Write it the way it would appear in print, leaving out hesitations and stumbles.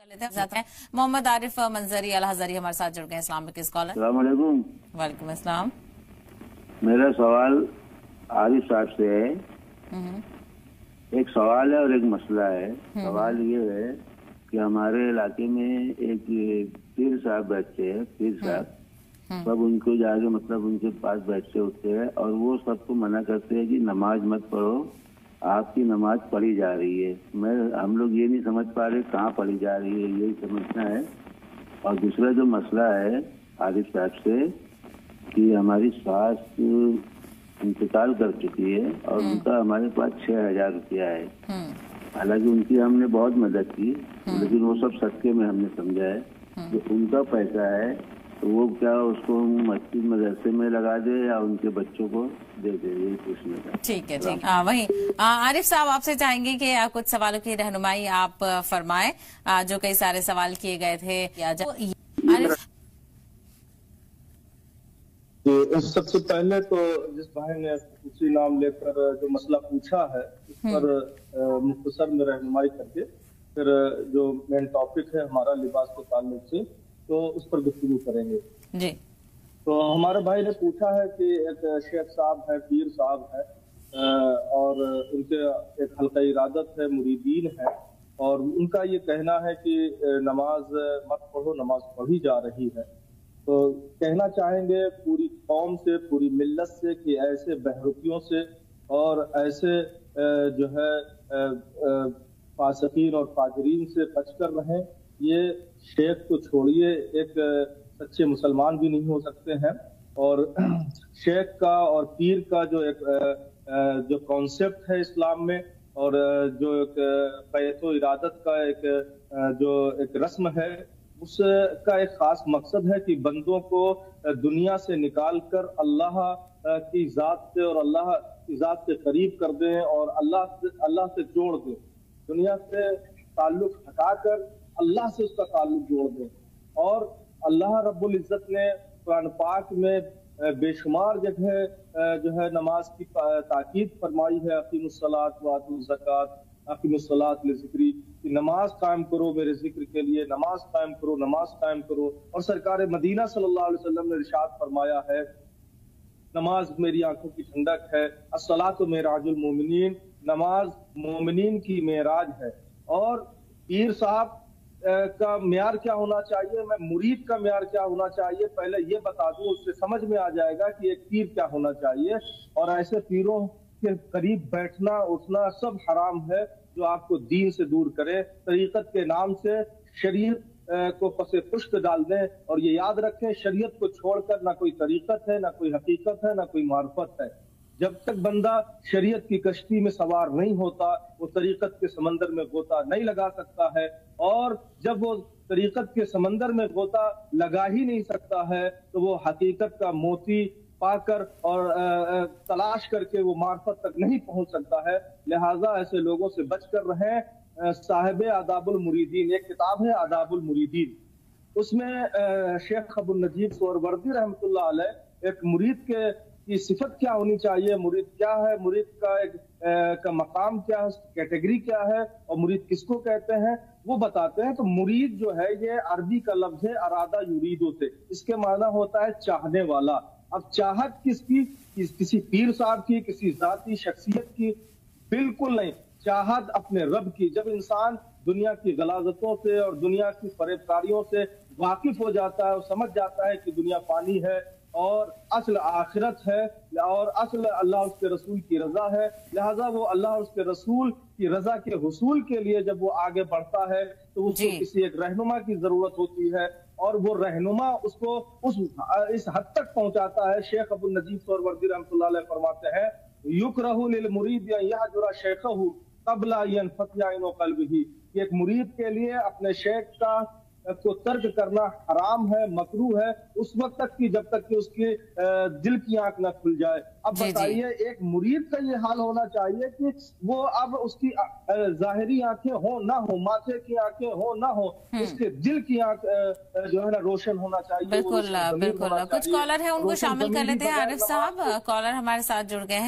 मोहम्मद आरिफ मंजरी अल-हज़री हमारे साथ जुड़ गए। अस्सलाम वालेकुम। अस्सलाम वालेकुम। वालेकुम अस्सलाम। मेरा सवाल आरिफ साहब से है। एक सवाल है और एक मसला है। सवाल ये है कि हमारे इलाके में एक पीर साहब बैठते हैं। पीर साहब सब उनको जाके मतलब उनके पास बैठते उठते हैं और वो सबको मना करते हैं कि नमाज मत पढ़ो, आपकी नमाज पढ़ी जा रही है। हम लोग ये नहीं समझ पा रहे कहाँ पढ़ी जा रही है, यही समझना है। और दूसरा जो मसला है आरिफ साहब से कि हमारी सास इंतकाल कर चुकी है और उनका हमारे पास 6,000 रुपया है। हालांकि उनकी हमने बहुत मदद की, लेकिन वो सब सदके में हमने समझा है। जो उनका पैसा है तो वो क्या उसको मस्जिद मदरसे में लगा दे या उनके बच्चों को दे दे, यही पूछने का। ठीक है, ठीक। वही आरिफ साहब आपसे चाहेंगे कि कुछ सवालों की रहनुमाई आप फरमाएं, जो कई सारे सवाल किए गए थे। सबसे पहले तो जिस भाई ने उसी नाम लेकर जो मसला पूछा है उस पर मुख्तसर में रहनुमाई करके फिर जो मेन टॉपिक है हमारा लिबास के ताल्लुक से तो उस पर गुफ्तगू करेंगे जी। तो हमारे भाई ने पूछा है कि एक शेख साहब है, पीर साहब है और उनके एक हल्का इरादत है, मुरीदीन है और उनका ये कहना है कि नमाज मत पढ़ो, नमाज पढ़ी जा रही है। तो कहना चाहेंगे पूरी कौम से, पूरी मिल्लत से कि ऐसे बहरूपियों से और ऐसे जो है फासिकीन और फाजिरीन से बचकर रहें। ये शेख को छोड़िए, एक सच्चे मुसलमान भी नहीं हो सकते हैं। और शेख का और पीर का जो एक जो कॉन्सेप्ट है इस्लाम में और जो एक बैतो इरादत का एक जो एक रस्म है, उसका एक खास मकसद है कि बंदों को दुनिया से निकाल कर अल्लाह की जात से और अल्लाह की जात से करीब कर दें और अल्लाह से जोड़ दें। दुनिया से ताल्लुक हटाकर अल्लाह से उसका ताल्लुक जोड़ दें। और अल्लाह रब्बुल इज्जत ने कुरान पाक में बेशुमार जगह जो है नमाज की ताकीद फरमाई है। अकीमुस्सलात व आतुज़ ज़कात, अकीमुस्सलात लिज़िक्री, कि नमाज कायम करो मेरे जिक्र के लिए, नमाज कायम करो, नमाज कायम करो। और सरकार मदीना सल्लल्लाहु अलैहि वसल्लम ने इरशाद फरमाया है, नमाज मेरी आंखों की ठंडक है। अस्सलातु मेराजुल मोमिनीन, नमाज मोमिनीन की मेराज है। और पीर साहब का म्यार क्या होना चाहिए, मैं मुरीद का म्यार क्या होना चाहिए पहले ये बता दूं, उससे समझ में आ जाएगा कि एक पीर क्या होना चाहिए। और ऐसे पीरों के करीब बैठना उठना सब हराम है जो आपको दीन से दूर करे। तरीकत के नाम से शरीयत को पसे पुष्ट डाल दें। और ये याद रखें, शरीयत को छोड़कर ना कोई तरीकत है, ना कोई हकीकत है, ना कोई मार्फत है। जब तक बंदा शरीयत की कश्ती में सवार नहीं होता वो तरीकत के समंदर में गोता नहीं लगा सकता है। और जब वो तरीकत के समंदर में गोता लगा ही नहीं सकता है तो वो हकीकत का मोती पाकर और तलाश करके वो मार्फत तक नहीं पहुंच सकता है। लिहाजा ऐसे लोगों से बचकर रहें। साहिब आदाबुल मुरीदीन, एक किताब है आदाबुल मुरीदीन, उसमें शेख अब्दुल नजीब सोहरवर्दी रहमतुल्लाह अलैह एक मुरीद की सिफत क्या होनी चाहिए, मुरीद क्या है, मुरीद का एक का मकाम क्या है, कैटेगरी क्या है और मुरीद किसको कहते हैं वो बताते हैं। तो मुरीद जो है ये अरबी का लफ्ज है अरादा युरीदो से, इसके माना होता है चाहने वाला। अब चाहत किसकी, किसी पीर साहब की, किसी जाती शख्सियत की, बिल्कुल नहीं। चाहत अपने रब की। जब इंसान दुनिया की गलाजतों से और दुनिया की फरेबकारियों से वाकिफ हो जाता है और समझ जाता है कि दुनिया फानी है और असल आखिरत है और असल अल्लाह उसके रसूल की रजा है, लिहाजा वो अल्लाह और उसके रसूल की रजा के हुसूल के लिए जब वो आगे बढ़ता है तो उसको किसी एक रहनुमा की जरूरत होती है और वो रहनुमा उसको इस हद तक पहुंचाता है। शेख अब्दुल नजीब सोहरवर्दी रहमतुल्लाह अलैह फरमाते हैं, युकरहु लिल मुरीद यहजुरा शेखहु क़ब्ला यनफतिया इनो क़ल्बिही, एक मुरीद के लिए अपने शेख को तर्क करना हराम है, मकरूह है उस वक्त तक कि जब तक कि उसके दिल की आंख न खुल जाए। अब बताइए, एक मुरीद का ये हाल होना चाहिए कि वो अब उसकी जाहिरी आंखें हो ना हो, माथे की आंखें हो ना हो, उसके दिल की आंख जो है ना रोशन होना चाहिए। बिल्कुल बिल्कुल। कुछ कॉलर है उनको शामिल कर लेते हैं आरिफ साहब। कॉलर हमारे साथ जुड़ गए हैं।